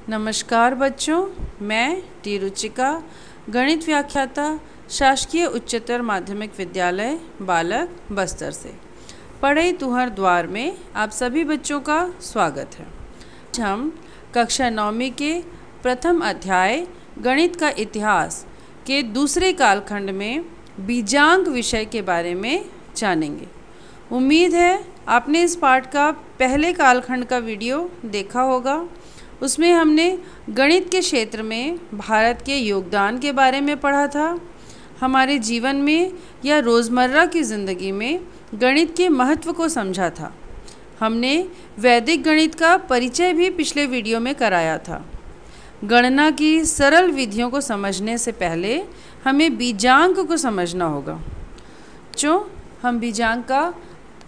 नमस्कार बच्चों, मैं टी रुचिका, गणित व्याख्याता, शासकीय उच्चतर माध्यमिक विद्यालय बालक बस्तर से पढ़ई तुहर द्वार में आप सभी बच्चों का स्वागत है। आज हम कक्षा 9वीं के प्रथम अध्याय गणित का इतिहास के दूसरे कालखंड में बीजांक विषय के बारे में जानेंगे। उम्मीद है आपने इस पाठ का पहले कालखंड का वीडियो देखा होगा। उसमें हमने गणित के क्षेत्र में भारत के योगदान के बारे में पढ़ा था। हमारे जीवन में या रोज़मर्रा की ज़िंदगी में गणित के महत्व को समझा था। हमने वैदिक गणित का परिचय भी पिछले वीडियो में कराया था। गणना की सरल विधियों को समझने से पहले हमें बीजांक को समझना होगा। हम बीजांक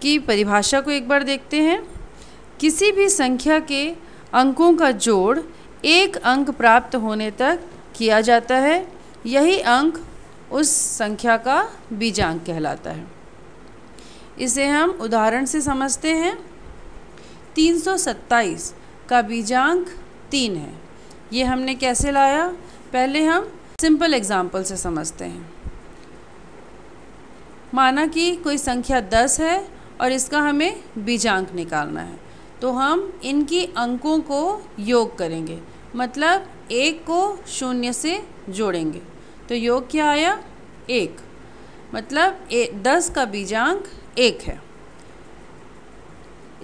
की परिभाषा को एक बार देखते हैं। किसी भी संख्या के अंकों का जोड़ एक अंक प्राप्त होने तक किया जाता है। यही अंक उस संख्या का बीजांक कहलाता है। इसे हम उदाहरण से समझते हैं। 327 का बीजांक 3 है। ये हमने कैसे लाया, पहले हम सिंपल एग्जाम्पल से समझते हैं। माना कि कोई संख्या 10 है और इसका हमें बीजांक निकालना है, तो हम इनकी अंकों को योग करेंगे, मतलब 1 को 0 से जोड़ेंगे। तो योग क्या आया? 1, मतलब 10 का बीजांक 1 है।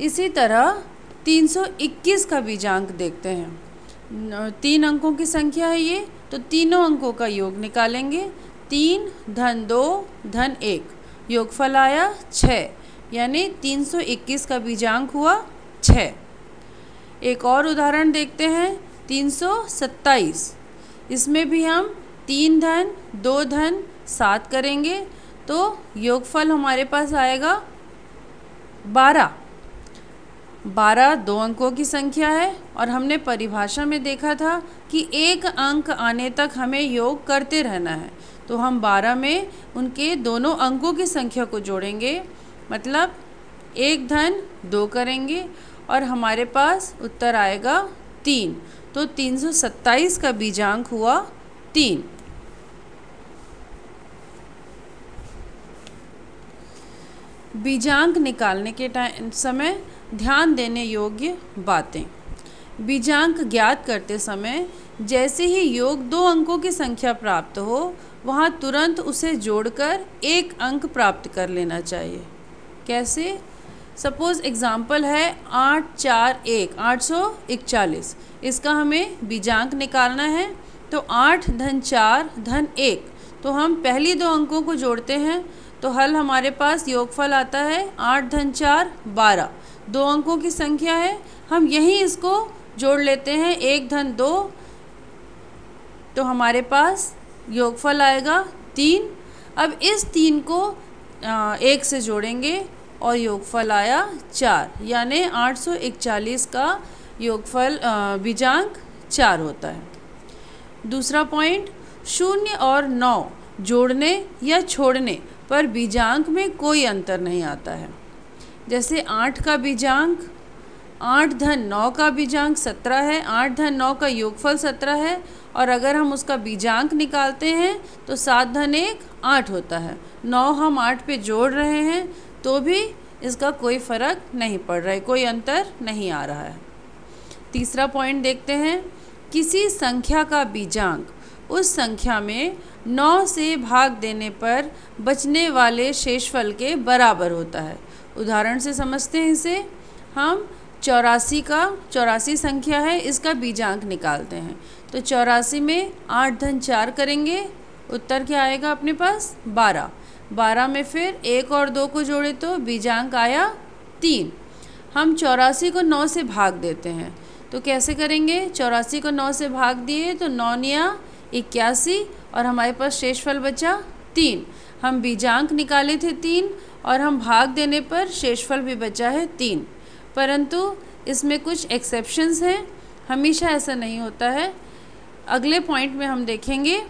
इसी तरह 321 का बीजांक देखते हैं। 3 अंकों की संख्या है ये, तो तीनों अंकों का योग निकालेंगे। 3 धन 2 धन 1, योगफल आया 6, यानी 321 का बीजांक हुआ 6। एक और उदाहरण देखते हैं, 327। इसमें भी हम 3 धन 2 धन 7 करेंगे, तो योगफल हमारे पास आएगा 12। 12 दो अंकों की संख्या है और हमने परिभाषा में देखा था कि एक अंक आने तक हमें योग करते रहना है। तो हम 12 में उनके दोनों अंकों की संख्या को जोड़ेंगे, मतलब 1 धन 2 करेंगे और हमारे पास उत्तर आएगा 3। तो 327 का बीजांक हुआ 3। बीजांक निकालने के समय ध्यान देने योग्य बातें। बीजांक ज्ञात करते समय जैसे ही योग 2 अंकों की संख्या प्राप्त हो, वहाँ तुरंत उसे जोड़कर एक अंक प्राप्त कर लेना चाहिए। कैसे? सपोज़ एग्ज़ाम्पल है 8 4 1 841। इसका हमें बीजांक निकालना है। तो 8 धन 4 धन 1, तो हम पहली 2 अंकों को जोड़ते हैं, तो हल हमारे पास योगफल आता है 8 धन 4 12। 2 अंकों की संख्या है, हम यहीं इसको जोड़ लेते हैं 1 धन 2, तो हमारे पास योगफल आएगा 3। अब इस 3 को 1 से जोड़ेंगे और योगफल आया 4, यानी 841 का योगफल बीजांक 4 होता है। दूसरा पॉइंट, 0 और 9 जोड़ने या छोड़ने पर बीजांक में कोई अंतर नहीं आता है। जैसे 8 का बीजांक 8 धन 9 का बीजांक 17 है। 8 धन 9 का योगफल 17 है, और अगर हम उसका बीजांक निकालते हैं तो 7 धन 1 8 होता है। 9 हम 8 पे जोड़ रहे हैं तो भी इसका कोई फ़र्क नहीं पड़ रहा है, कोई अंतर नहीं आ रहा है। तीसरा पॉइंट देखते हैं, किसी संख्या का बीजांक उस संख्या में 9 से भाग देने पर बचने वाले शेषफल के बराबर होता है। उदाहरण से समझते हैं इसे। हम 84 संख्या है, इसका बीजांक निकालते हैं। तो 84 में 8 धन 4 करेंगे, उत्तर क्या आएगा अपने पास? 12। 12 में फिर 1 और 2 को जोड़े तो बीजांक आया 3। हम 84 को 9 से भाग देते हैं, तो कैसे करेंगे? 84 को 9 से भाग दिए तो 9 निया 81, और हमारे पास शेषफल बचा 3। हम बीजांक निकाले थे 3 और हम भाग देने पर शेषफल भी बचा है 3। परंतु इसमें कुछ एक्सेप्शंस हैं, हमेशा ऐसा नहीं होता है। अगले पॉइंट में हम देखेंगे,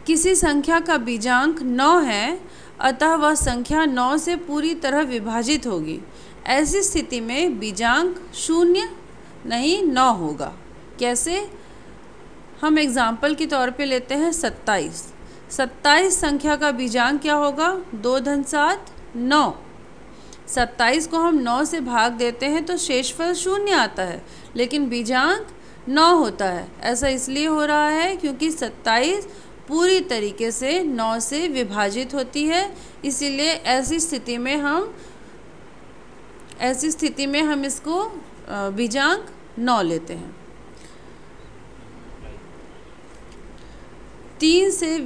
किसी संख्या का बीजांक 9 है, अतः वह संख्या 9 से पूरी तरह विभाजित होगी। ऐसी स्थिति में बीजांक 0 नहीं 9 होगा। कैसे? हम एग्जाम्पल के तौर पे लेते हैं 27। 27 संख्या का बीजांक क्या होगा? 2 धन 7 9। 27 को हम 9 से भाग देते हैं तो शेषफल 0 आता है, लेकिन बीजांक 9 होता है। ऐसा इसलिए हो रहा है क्योंकि 27 पूरी तरीके से 9 से विभाजित होती है, इसीलिए ऐसी स्थिति में हम इसको बीजांक 9 लेते हैं। 3 से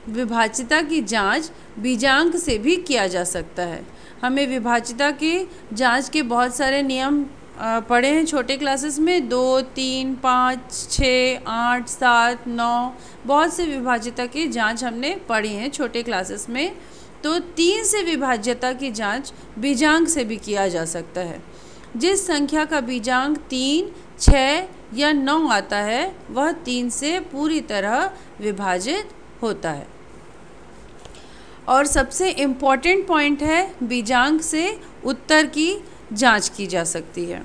विभाज्यता की जांच बीजांक से भी किया जा सकता है। हमें विभाज्यता की जांच के बहुत सारे नियम पढ़े हैं छोटे क्लासेस में। 2, 3, 5, 6, 8, 7, 9 बहुत से विभाज्यता की जांच हमने पढ़ी हैं छोटे क्लासेस में। तो 3 से विभाज्यता की जांच बीजांक से भी किया जा सकता है। जिस संख्या का बीजांक 3, 6 या 9 आता है वह 3 से पूरी तरह विभाजित होता है। और सबसे इम्पॉर्टेंट पॉइंट है, बीजांक से उत्तर की जांच की जा सकती है।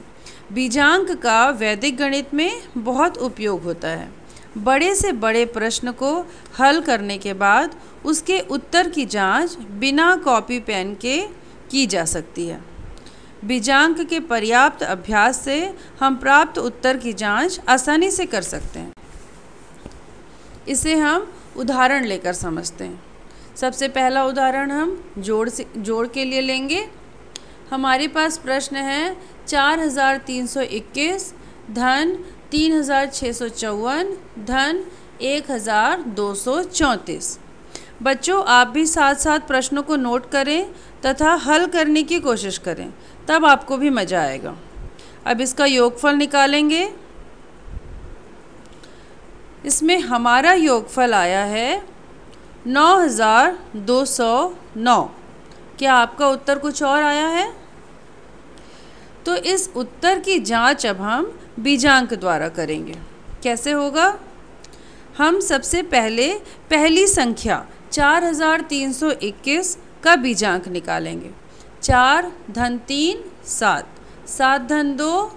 बीजांक का वैदिक गणित में बहुत उपयोग होता है। बड़े से बड़े प्रश्न को हल करने के बाद उसके उत्तर की जांच बिना कॉपी पेन के की जा सकती है। बीजांक के पर्याप्त अभ्यास से हम प्राप्त उत्तर की जांच आसानी से कर सकते हैं। इसे हम उदाहरण लेकर समझते हैं। सबसे पहला उदाहरण हम जोड़ के लिए लेंगे। हमारे पास प्रश्न है 4321 धन 3654 धन 1234। बच्चों, आप भी साथ साथ प्रश्नों को नोट करें तथा हल करने की कोशिश करें, तब आपको भी मज़ा आएगा। अब इसका योगफल निकालेंगे। इसमें हमारा योगफल आया है 9209। क्या आपका उत्तर कुछ और आया है? तो इस उत्तर की जांच अब हम बीजांक द्वारा करेंगे। कैसे होगा? हम सबसे पहले पहली संख्या 4321 का बीजांक निकालेंगे। 4 धन 3 7, 7 धन 2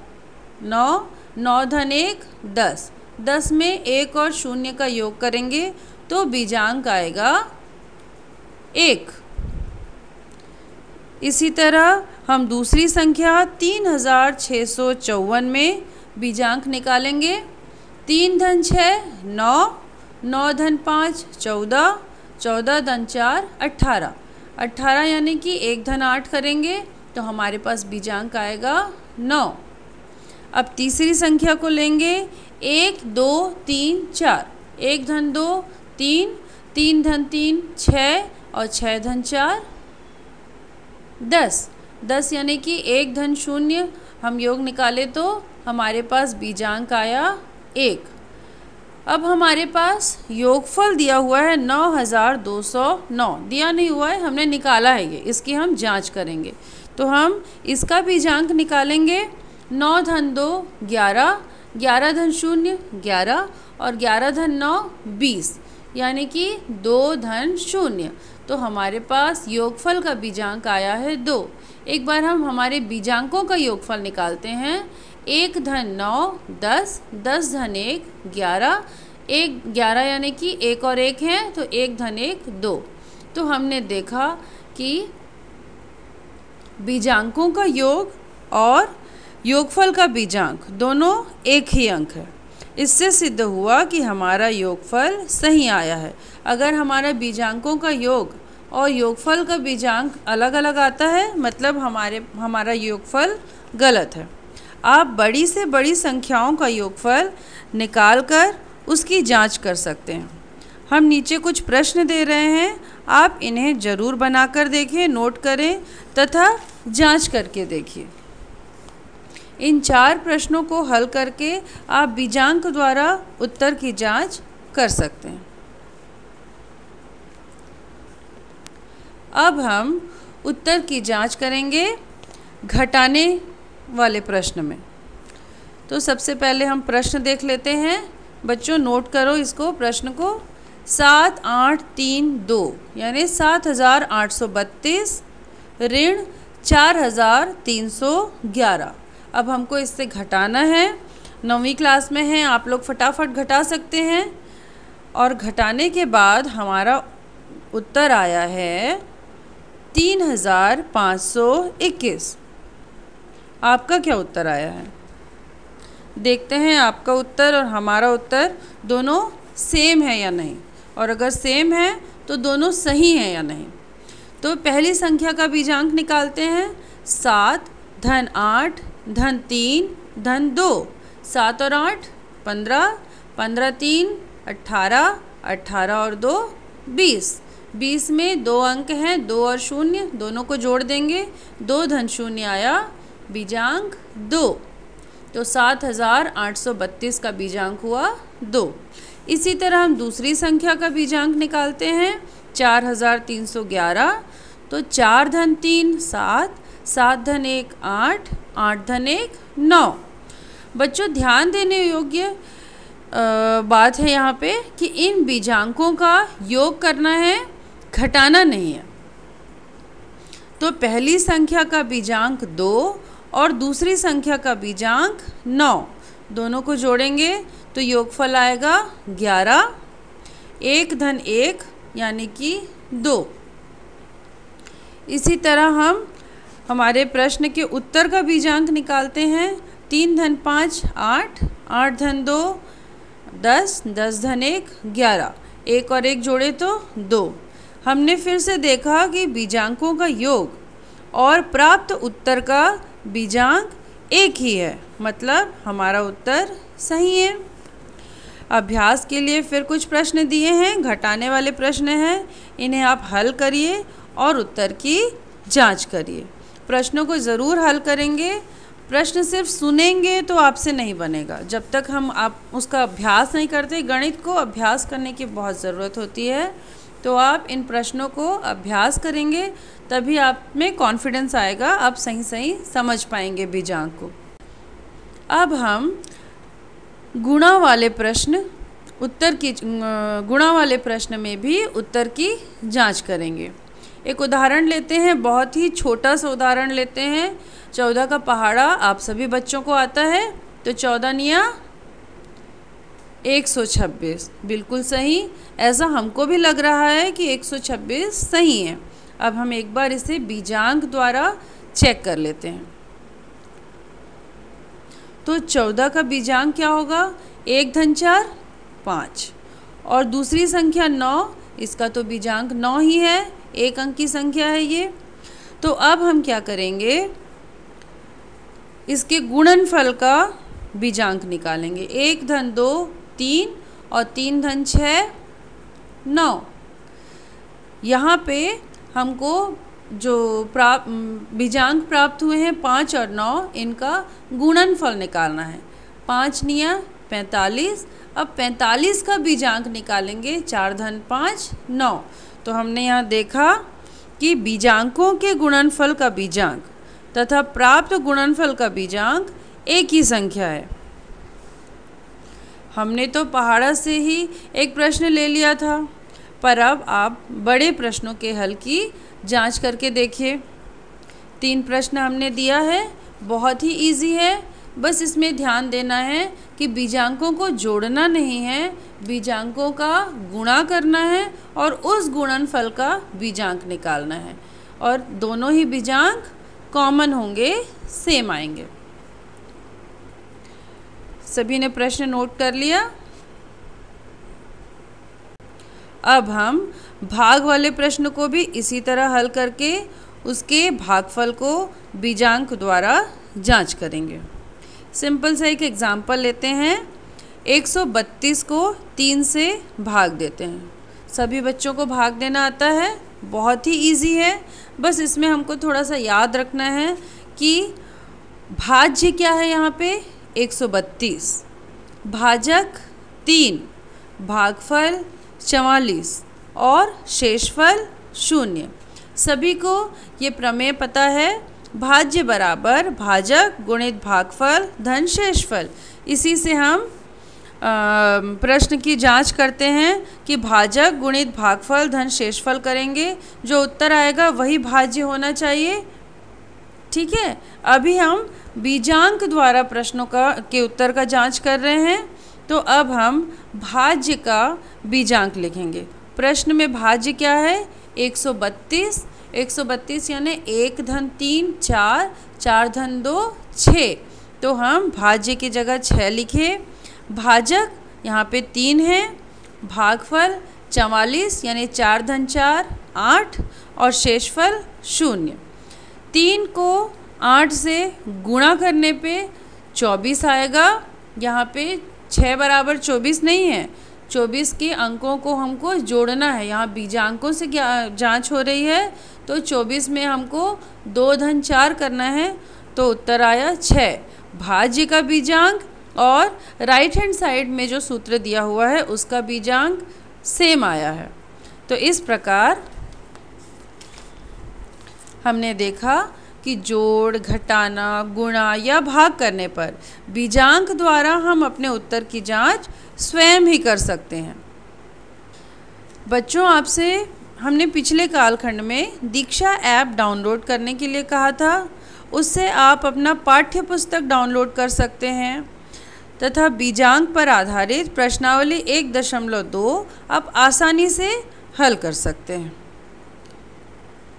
9, 9 धन 1 10, 10 में 1 और 0 का योग करेंगे तो बीजांक आएगा 1। इसी तरह हम दूसरी संख्या 3654 में बीजांक निकालेंगे। 3 धन 6 9, 9 धन 5 14, 14 धन 4 18, 18 यानी कि 1 धन 8 करेंगे तो हमारे पास बीजांक आएगा 9। अब तीसरी संख्या को लेंगे 1 2 3 4, 1 धन 2 3, 3 धन 3 6 और 6 धन 4 10, 10 यानी कि 1 धन 0 हम योग निकाले तो हमारे पास बीजांक आया 1। अब हमारे पास योगफल दिया हुआ है 9209, दिया नहीं हुआ है, हमने निकाला है ये, इसकी हम जांच करेंगे। तो हम इसका बीजांक निकालेंगे। 9 धन 2 11, 11 धन 0 11 और 11 धन 9 20 यानी कि 2 धन 0। तो हमारे पास योगफल का बीजांक आया है 2। एक बार हम हमारे बीजांकों का योगफल निकालते हैं। 1 धन 9 10, 10 धन 1 11, 1 11 यानी कि 1 और 1 है तो 1 धन 1 2। तो हमने देखा कि बीजांकों का योग और योगफल का बीजांक दोनों एक ही अंक है। इससे सिद्ध हुआ कि हमारा योगफल सही आया है। अगर हमारा बीजांकों का योग और योगफल का बीजांक अलग अलग आता है मतलब हमारा योगफल गलत है। आप बड़ी से बड़ी संख्याओं का योगफल निकालकर उसकी जांच कर सकते हैं। हम नीचे कुछ प्रश्न दे रहे हैं, आप इन्हें ज़रूर बनाकर देखें, नोट करें तथा जांच करके देखिए। इन 4 प्रश्नों को हल करके आप बीजांक द्वारा उत्तर की जांच कर सकते हैं। अब हम उत्तर की जांच करेंगे घटाने वाले प्रश्न में। तो सबसे पहले हम प्रश्न देख लेते हैं। बच्चों नोट करो इसको, प्रश्न को। 7832 यानी 7832 ऋण 4311। अब हमको इससे घटाना है। 9वीं क्लास में हैं, आप लोग फटाफट घटा सकते हैं। और घटाने के बाद हमारा उत्तर आया है 3521। आपका क्या उत्तर आया है? देखते हैं आपका उत्तर और हमारा उत्तर दोनों सेम है या नहीं, और अगर सेम है तो दोनों सही हैं या नहीं। तो पहली संख्या का बीजांक निकालते हैं। 7 धन 8 धन 3 धन 2। 7 और 8 15, 15 3 18, 18 और 2 20। 20 में 2 अंक हैं, 2 और 0, दोनों को जोड़ देंगे। 2 धन 0 आया, बीजांक 2। तो 7832 का बीजांक हुआ 2। इसी तरह हम दूसरी संख्या का बीजांक निकालते हैं। 4311। तो 4 धन 3 7, 7 धन 1 8, 8 धन 1 9। बच्चों ध्यान देने योग्य बात है यहाँ पे कि इन बीजांकों का योग करना है, घटाना नहीं है। तो पहली संख्या का बीजांक 2 और दूसरी संख्या का बीजांक 9, दोनों को जोड़ेंगे तो योगफल आएगा 11। 1 धन 1 यानी कि 2। इसी तरह हम हमारे प्रश्न के उत्तर का बीजांक निकालते हैं। 3 धन 5 8, 8 धन 2 10, 10 धन 1 11। 1 और 1 जोड़े तो 2। हमने फिर से देखा कि बीजांकों का योग और प्राप्त उत्तर का बीजांक एक ही है, मतलब हमारा उत्तर सही है। अभ्यास के लिए फिर कुछ प्रश्न दिए हैं, घटाने वाले प्रश्न हैं, इन्हें आप हल करिए और उत्तर की जांच करिए। प्रश्नों को ज़रूर हल करेंगे। प्रश्न सिर्फ सुनेंगे तो आपसे नहीं बनेगा, जब तक आप उसका अभ्यास नहीं करते। गणित को अभ्यास करने की बहुत ज़रूरत होती है, तो आप इन प्रश्नों को अभ्यास करेंगे तभी आप में कॉन्फिडेंस आएगा, आप सही सही समझ पाएंगे बीजांक को। अब हम गुणा वाले प्रश्न गुणा वाले प्रश्न में भी उत्तर की जांच करेंगे। एक उदाहरण लेते हैं, बहुत ही छोटा सा उदाहरण लेते हैं। 14 का पहाड़ा आप सभी बच्चों को आता है, तो 14 निया 126, बिल्कुल सही। ऐसा हमको भी लग रहा है कि 126 सही है। अब हम एक बार इसे बीजांक द्वारा चेक कर लेते हैं। तो 14 का बीजांक क्या होगा? 1 धन 4 5, और दूसरी संख्या 9, इसका तो बीजांक 9 ही है, 1 अंक की संख्या है ये। तो अब हम क्या करेंगे, इसके गुणनफल का बीजांक निकालेंगे। 1 धन 2 3, और 3 धन 6 9। यहाँ पे हमको जो बीजांक प्राप्त हुए हैं 5 और 9, इनका गुणनफल निकालना है। 5 निया 45। अब 45 का बीजांक निकालेंगे। 4 धन 5 9। तो हमने यहाँ देखा कि बीजांकों के गुणनफल का बीजांक तथा प्राप्त गुणनफल का बीजांक एक ही संख्या है। हमने तो पहाड़ा से ही एक प्रश्न ले लिया था, पर अब आप बड़े प्रश्नों के हल की जांच करके देखिए। 3 प्रश्न हमने दिया है, बहुत ही इजी है। बस इसमें ध्यान देना है कि बीजांकों को जोड़ना नहीं है, बीजांकों का गुणा करना है और उस गुणनफल का बीजांक निकालना है, और दोनों ही बीजांक कॉमन होंगे, सेम आएंगे। सभी ने प्रश्न नोट कर लिया? अब हम भाग वाले प्रश्न को भी इसी तरह हल करके उसके भागफल को बीजांक द्वारा जांच करेंगे। सिंपल सा एक एग्जाम्पल लेते हैं। 132 को 3 से भाग देते हैं। सभी बच्चों को भाग देना आता है, बहुत ही इजी है। बस इसमें हमको थोड़ा सा याद रखना है कि भाज्य क्या है यहाँ पे 132, भाजक 3, भागफल 44 और शेषफल 0। सभी को ये प्रमेय पता है, भाज्य बराबर भाजक गुणित भागफल धन शेषफल। इसी से हम प्रश्न की जांच करते हैं कि भाजक गुणित भागफल धन शेषफल करेंगे, जो उत्तर आएगा वही भाज्य होना चाहिए। ठीक है, अभी हम बीजांक द्वारा प्रश्नों के उत्तर का जांच कर रहे हैं। तो अब हम भाज्य का बीजांक लिखेंगे। प्रश्न में भाज्य क्या है? 132। 132 यानी 1 धन 3 4, 4 धन 2 6। तो हम भाज्य की जगह 6 लिखे। भाजक यहाँ पे 3 है। भागफल 44 यानी 4 धन 4 8 और शेषफल 0। 3 को 8 से गुणा करने पे 24 आएगा। यहाँ पे 6 बराबर 24 नहीं है, 24 के अंकों को हमको जोड़ना है। यहाँ बीजांकों से क्या जांच हो रही है, तो 24 में हमको 2 धन 4 करना है, तो उत्तर आया 6। भाज्य का बीजांक और राइट हैंड साइड में जो सूत्र दिया हुआ है उसका बीजांक सेम आया है। तो इस प्रकार हमने देखा कि जोड़, घटाना, गुणा या भाग करने पर बीजांक द्वारा हम अपने उत्तर की जांच स्वयं ही कर सकते हैं। बच्चों, आपसे हमने पिछले कालखंड में दीक्षा ऐप डाउनलोड करने के लिए कहा था। उससे आप अपना पाठ्य पुस्तक डाउनलोड कर सकते हैं तथा बीजांक पर आधारित प्रश्नावली 1.2 आप आसानी से हल कर सकते हैं।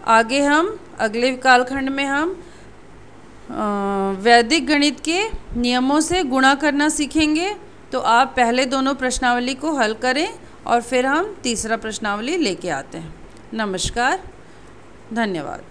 आगे हम अगले कालखंड में हम वैदिक गणित के नियमों से गुणा करना सीखेंगे। तो आप पहले दोनों प्रश्नावली को हल करें और फिर हम तीसरा प्रश्नावली लेके आते हैं। नमस्कार, धन्यवाद।